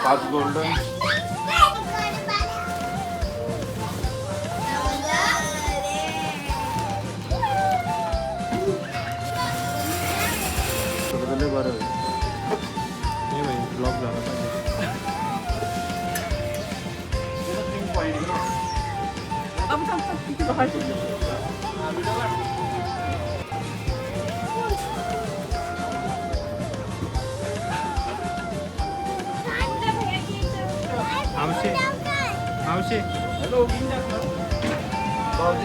5 golden. बरं नाही भाई ब्लॉक झाला पाहिजे. मावशी हॅलो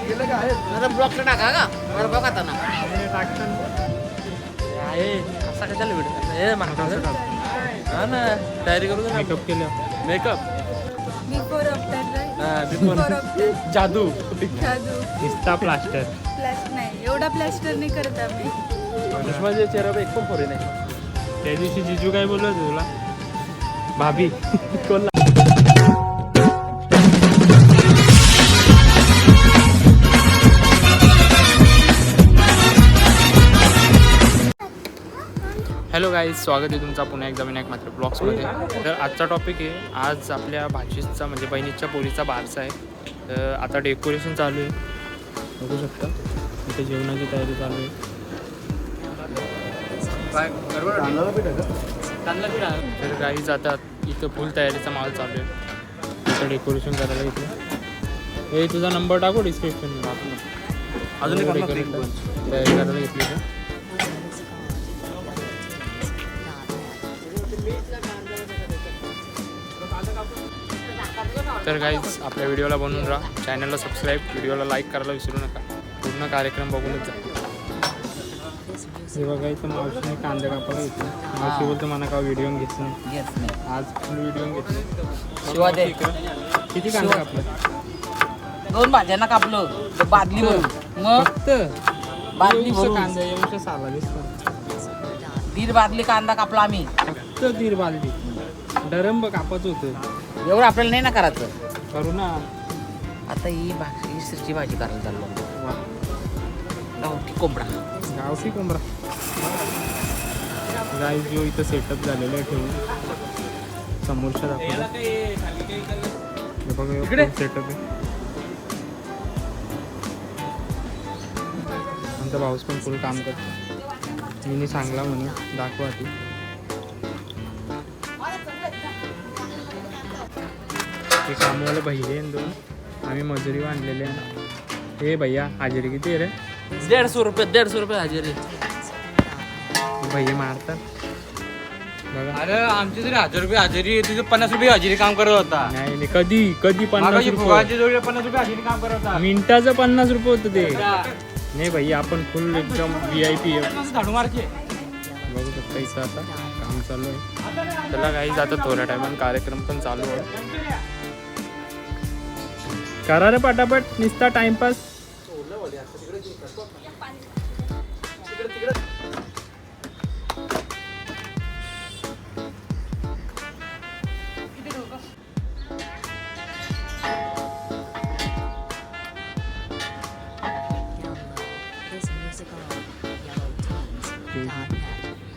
गेलं का आहे ब्लॉकला टाका का मला ब्लॉक आता ना टाकतं आहे असा काय चालू व्हिडिओ हे मागचा हा ना तयारी करू ना मेकअप केलं. मेकअप बिफोर आफ्टर बिफोर जादू जादू निस्ता प्लास्टर. प्लॅस्टर नाही एवढा प्लॅस्टर नाही करत आम्ही. सुषमाच्या चेहऱ्यावर एक पण फोरे नाही. त्या दिवशी जिजू काय बोललो होतं तुला भाभी कोण. हॅलो गाईज, स्वागत आहे तुमचा पुन्हा एकदा विनायक मात्र ब्लॉग्समध्ये. तर आजचा टॉपिक आहे, आज आपल्या भाचीचा म्हणजे बहिणीच्या पोरीचा बारसा आहे. तर आता डेकोरेशन चालू आहे, बघू शकता इथे जेवणाची तयारी चालू आहे. तर गाईज आता इथं फुल तयारीचा माल चालू आहे. इथं डेकोरेशन करायला इथे हे तुझा नंबर टाकू डिस्क्रिप्शनला. अजून एक तयारी करायला घेतली तर तर गाईज आपल्या व्हिडिओला बनवून राहा, चॅनलला सबस्क्राईब, व्हिडिओला लाईक करायला विसरू नका. पूर्ण कार्यक्रम बघूनच जा. हे बघा इथं मावशीने कांदा कापायला घेतला. मावशी बोलतो मला का व्हिडिओ घेतला. आज फुल व्हिडिओ घेतले. शिवा दे. किती कांदा कापला? 2 भाज्यांना कापलं बादली भरून मग फक्त बादली एवढंसं भरून कांदा एवढं साला दिसतो. 1.5 बादली कांदा कापला आम्ही. फक्त 1.5 बालदी डरंब कापायचं होतं. एवढं आपल्याला नाही ना करायचं. करू ना. आता ही भाकरीची भाजी करायला चाललो. गावठी कोंबडा. गावठी कोंबडा. गाईज जो इथं सेटअप झालेलं आहे ठेवून समोरच्या दाखवलं. बघा सेटअप आहे. आमचा भाऊस पण फुल काम करतो. मी सांगला म्हणून दाखवा ती. हे कामवाले भैया आहे 2. आम्ही मजुरी आणलेले आहे. हे भैया हाजिरी किती आहे रे? 150 रुपये हजेरी. भैया मारतात बघा. अरे आमची तरी 1000 रुपये हजेरी, तुझं 50 रुपये हजेरी काम करत होता. नाही नाही, कधी कधी 50 रुपये 50 रुपये हजेरी काम करत होता. मिनिटाचं 50 रुपये होतं ते. नाही भैया आपण फुल एकदम VIP आहे. झाडू मारचे. बघू शकता इथं आता काम चालू आहे. त्याला काही जातं थोड्या टायमात कार्यक्रम पण चालू आहे. करा रे पटापट, निसता टाइमपास.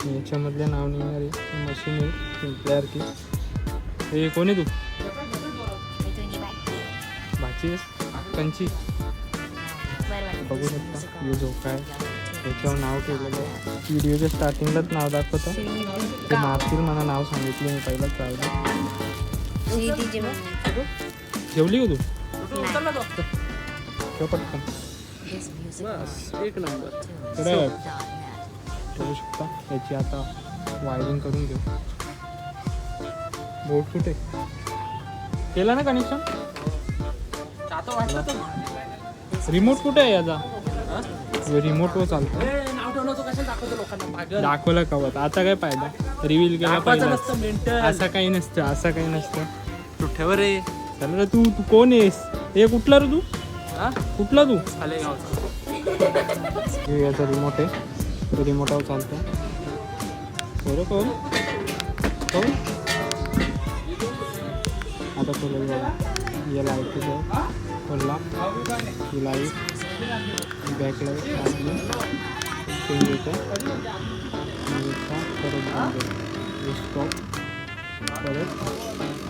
याच्यामधल्या नाव निघणारे मशीन आहे प्लेअर की. हे कोण आहे तू? भाची कंची. बघू शकता हे झोका आहे, त्याच्यावर नाव ठेवलेलं आहे. व्हिडिओच्या स्टार्टिंगलाच नाव दाखवतं. ते मारतील मला नाव सांगितलं मी पहिलाच चाललं. जेवली का तू? ठेव पटकन. एक नंबर. तर बघू शकता याची आता वायरिंग करून घेऊ. बोर्ड कुठे केला ना कनेक्शन? रिमोट कुठे आहे याचा? रिमोट वर चालतो. दाखवलं कवत आता काय फायदा? रिव्हील केला पाहिजे. असं काही नसतं, असं काही नसतं. तू ठेव रे. चल रे, तू तू कोण आहेस? हे कुठला रे तू? कुठला तू? हे याचा रिमोट आहे, तो रिमोटावर चालतो. बरं कोण कोण आता खोलेल बघा. या लाईट खोलला ही लाईट बॅक लाईट आपली चेंज होतं. परत स्टॉप परत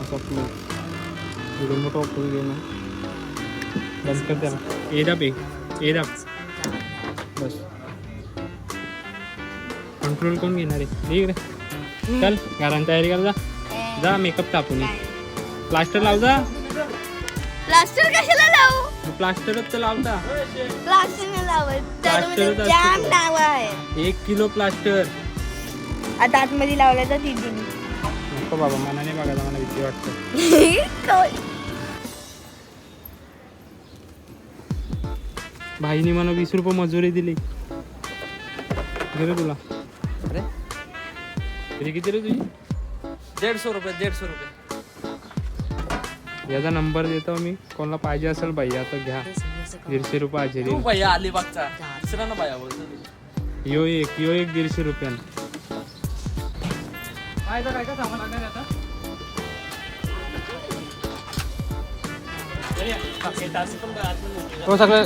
असं आपलं एवढं मोठं ऑप्शन घेणं बंद कर त्याला ए दाब बस कंट्रोल कोण घेणार आहे ठीक रे चल घरात तयारी कर जा मेकअप टाकून प्लास्टर लाव जा प्लास्टर कशाला लावू प्लास्टरच तर लावता प्लास्टर नाही लावत प्लास्टरच त्यामध्ये जाम नाव आहे 1 किलो प्लास्टर आता आतमध्ये लावलं तर 3 नको बाबा मनाने बघायला मला भीती वाटतं भाईनी मला 20 रुपये मजुरी दिली रे तुला अरे तरी किती रे तुझी 150 रुपये याचा नंबर देतो मी कोणाला पाहिजे असेल भाई आता घ्या 150 रुपये हजेरी तू भैया अलिबागचा दुसरा ना भैया बोलतो यो एक 150 रुपयानं काय तर काय का सामान लागणार आता हो सगळं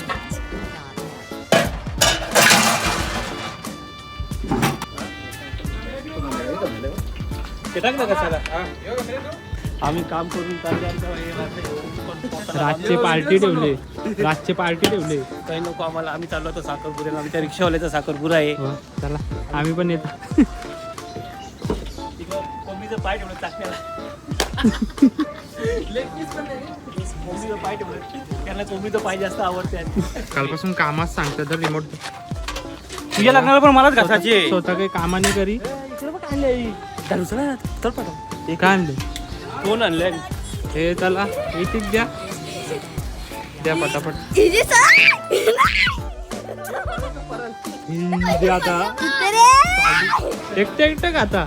आम्ही काम करून रातचे पार्टी ठेवले काही नको आम्हाला आम्ही चाललो होतो साखरपुऱ्याला आमच्या रिक्षावाल्याचा साखरपुरा आहे हो, चला आम्ही पण येतो कोंबडीचं पाय ठेवलं चाकण्याला कोंबडीचं पाय ठेवलं त्यांना कोंबडीचं पाय जास्त आवडते कालपासून कामात सांगतात तर रिमोट तुझ्या लग्नाला पण मलाच घासायची स्वतः काही कामाने करी चल पाठव ते काय आणले कोण आणलंय हे चला इथे द्या पटापट दे आता एकटं खाता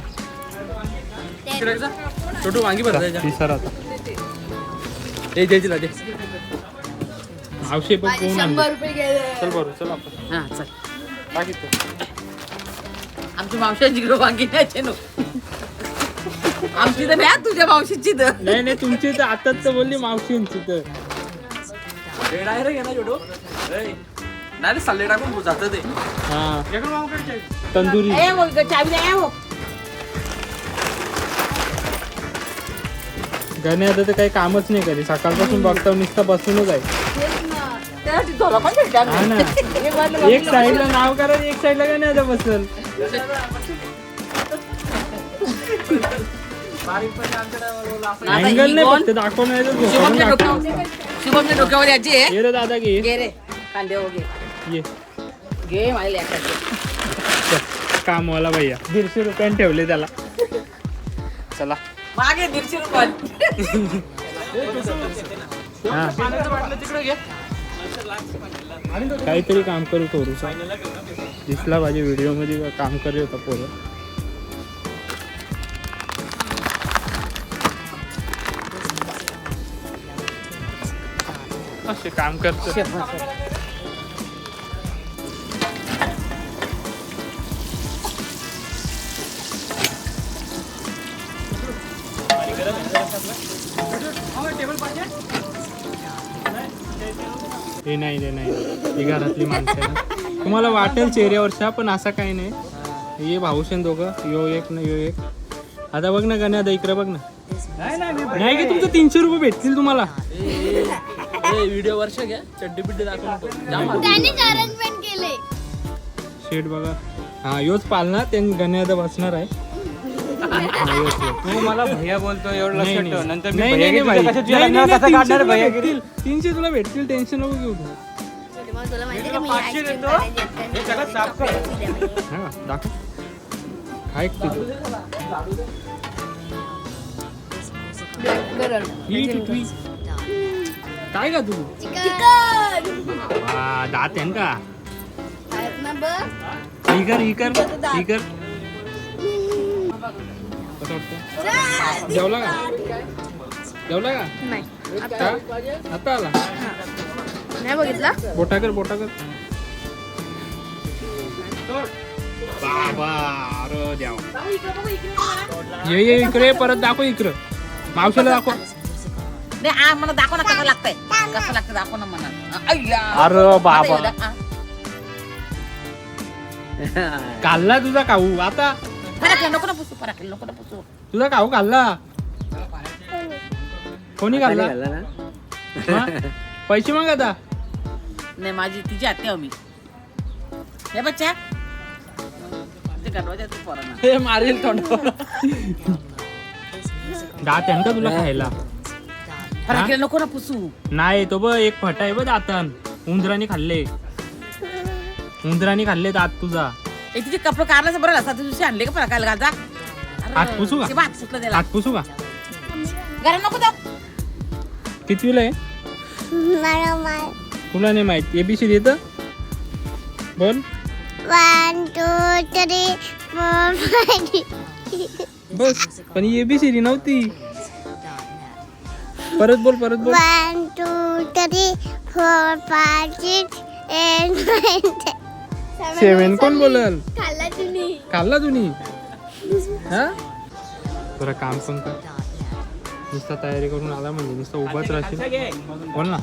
छोटू वांगी भरता तिसर आता हे द्यायची ना दे आवशे पण कोण आणले 100 रुपये गेले चल बरं चल आपण हा चल टाकीतो आमची मावशी जिकडे वांगी न्यायचे नो आमची तर नाही तुझ्या मावशीची तर नाही तुमची तर आताच तर बोलली मावशींची तर रे घे ना छोटू नाही सल्ले टाकून जातं ते हा तंदुरी ए बोल ग चावी द्या हो गणे आता तर काही कामच नाही करी सकाळपासून बघता नुसतं बसूनच आहे त्यासाठी झोला पण भेटणार हा ना एक साईडला नाव करा एक साईडला गणे आता बसल अँगल नाही फक्त दाखवण्याचं शुभमच्या डोक्यावर याची आहे ये रे दादा घे घे रे कांदे हो घे ये घे माझ्या लेकराचे कामवाला भैया 150 रुपयाने ठेवले त्याला चला मागे 150 रुपये हा काहीतरी काम करू थोडस दिसला पाहिजे व्हिडिओ मध्ये काम करत होता पोरं असे काम करतो हे नाही ही घरातली माणसं आहे ना. तुम्हाला वाटेल चेहऱ्यावरच्या पण असं काही नाही ये भाऊशन दोघं यो एक ना यो एक आता बघ ना गण्या आता इकडे बघ ना नाही की तुमचं 300 रुपये भेटतील तुम्हाला व्हिडिओ वर्ष घ्या चड्डी बिड्डी दाखवून त्यांनी अरेंजमेंट केले शेट बघा हा योच पालना त्यांनी गण्या आता बसणार आहे तू मला भैया बोलतो एवढं नाही, लक्षात ठेव नाही. नंतर मी नाही, भैया नाही, घेतो, भाई. कशा तुझ्या नाही, लग्नाला नाही, कसं 300 काढणार तुला भैया भेटतील 300 तुला भेटतील टेन्शन नको घेऊ तू. मग तुला माहिती का मी 500 ice cream देतो. करायची हे सगळं साफ कर हा दाखव काय तू ही टिटवी. काय का तू चिकन वा, दात आहे का आहेत ना बघ ही कर कसं वाटतं जेवला का नाही आता आला नाही बघितला बोटा कर बाबा अरे देवा ये इकडे परत दाखव इकडं मावशीला दाखव नाही मला दाखव ना कसं लागतं दाखव ना मला अय्या. अरे बाबा आता येऊ काढला तुझा काऊ आता फराकेल नको ना पुसू तुझा काऊ काढला कोणी घालला घालला ना हा? पैसे मग आता नाही माझी तिची आत्या मी हे बच्चा ते गाठवा द्या तू पोरांना. हे मारेल तोंड दात आहे का तुला खायला फरक नको ना पुसू. नाही तो बघ एक फटा आहे बघ दातन उंदराने खाल्ले दात तुझा एक तिचे कपडे काढण्याचं बरं असतात तुझी आणले का फरकायला घालता. हात पुसू का? ते भात सुटलं त्याला हात पुसू का गरम नको जाऊ. कितवीला आहे तुला नाही माहित एबीसी देत बोल 1 2 3 4 5 बस पण एबीसी नव्हती परत बोल 1 2 3 4 5 6 8 9 7 कोण बोलल खाल्ला तुम्ही हा बरं काम पण कर नुसता तयारी करून आला म्हणजे नुसतं उभाच राहशील बोल ना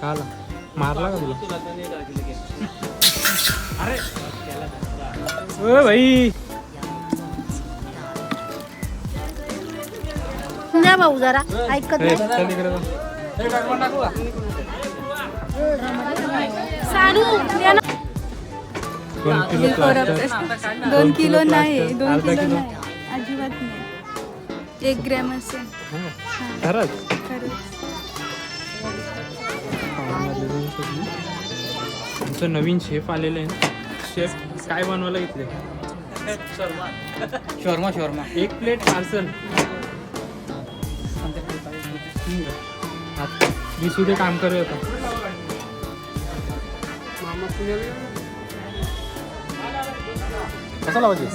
का आला मारला का तुला ओ भाई जा भाऊ जरा ऐकत ए, नाही चल इकडे जा. सानू द्या ना. 2 किलो प्लास्टर 2 किलो नाही प्लास्टर, 2 अर्धा किलो किलो. नाही अजिबात नाही 1 ग्रॅम असेल हा, खरंच खरंच आमचं नवीन शेफ आलेलं आहे शेफ काय बनवायला घेतले शोरमा एक प्लेट पार्सल मी सुद्धा काम करत होता कसा लावायचे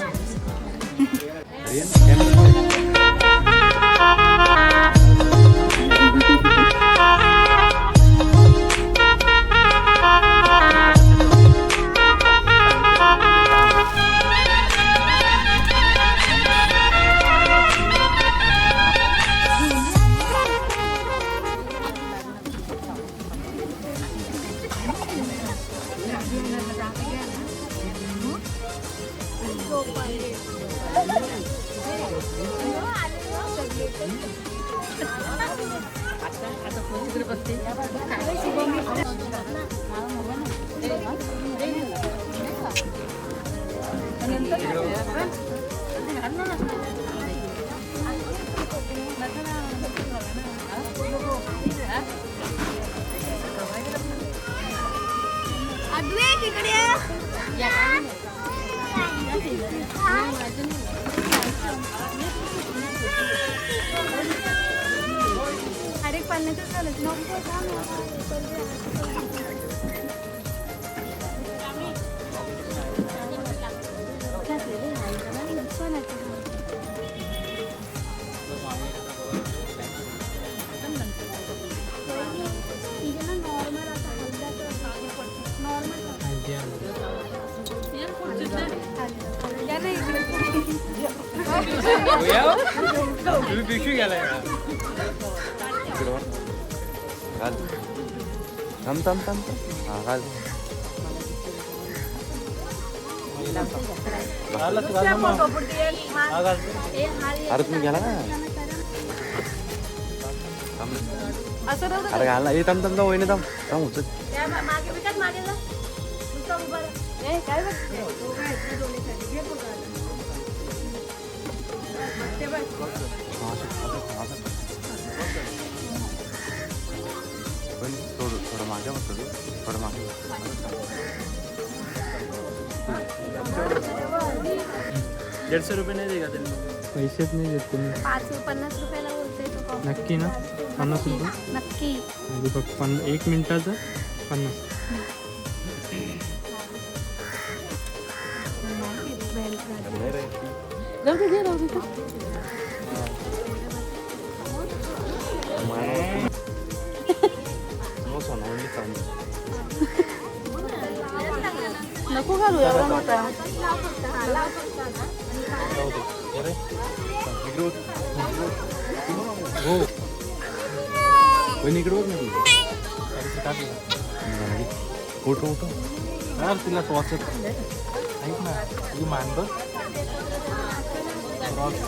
अरे पाण्याचं चालत नको थांब हा घाल अरे तुम्ही गेला ना अरे घालना हे थांब वहिनी थांब उचल थोडं मागे बसतो थोडं मागे 150 रुपये नाही दे का त्यांनी पैसेच नाही देत तुम्ही 50 रुपयाला बोलते तो कॉफी. नक्की ना 50 रुपये नक्की म्हणजे फक्त 1 मिनिटाचं 50 नको घालू एवढा मोठा हो वहिनी इकडे बघ ना फोटो यार तिला टॉर्चर ऐक ना तुझी मान बघ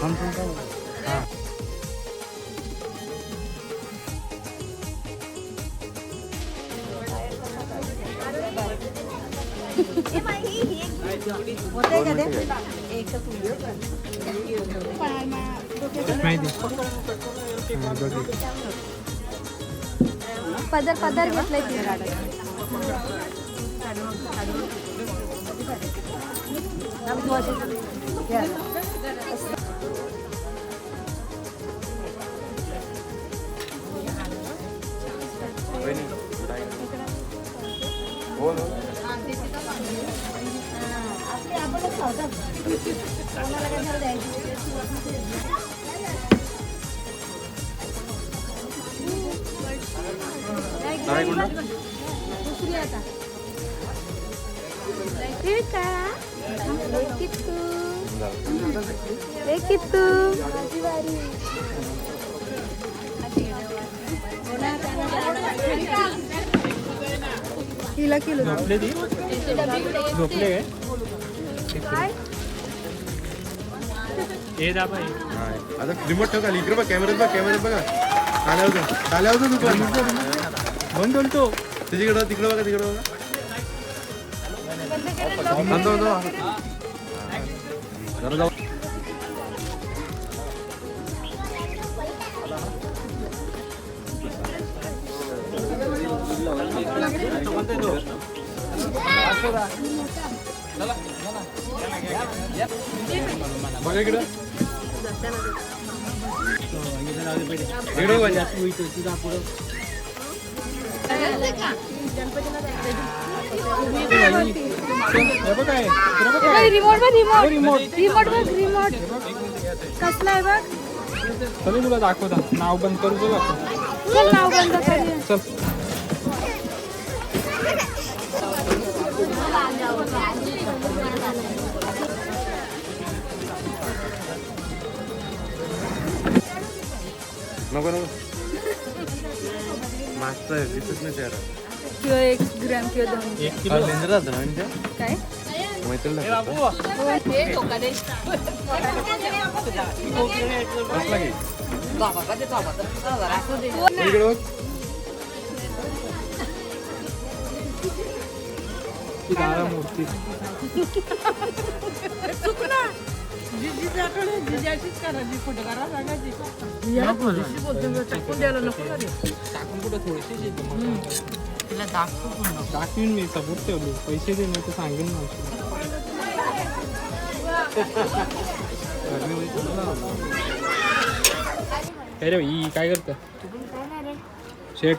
थांब पदर पदर घेतलाय ती. हिला किलो झोपले ती झोपले काय हे जा बाई आता रिमोट ठेव खाली इकडे बघ कॅमेऱ्यात बघा आल्या होतं दुपारी बंद बोलतो तिकडे बघा जरा जाऊ बघा इकडं रिमोट कसला आहे बघ. चल तुला दाखवता नाव बंद करू चल आपण. चल नाव बंद करूया. चल नको मागचं आहे दिसत नाही त्याला किंवा 1 ग्रॅम किंवा 2. 1 किलो काय मैत्रीला मूर्ती तिला दाखवू पण नको. दाखवीन मी सबूत ठेवलो पैसे दे नाही तर सांगेन अरे भाई काय करत शेठ.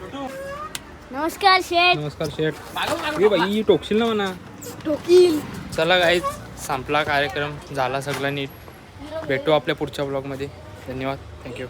नमस्कार शेठ. नमस्कार शेठ. ये बाई टोकशील ना म्हणा. टोकील. चला गाईज संपला कार्यक्रम झाला सगळा नीट. भेटू आपल्या पुढच्या ब्लॉगमध्ये. धन्यवाद. थँक्यू.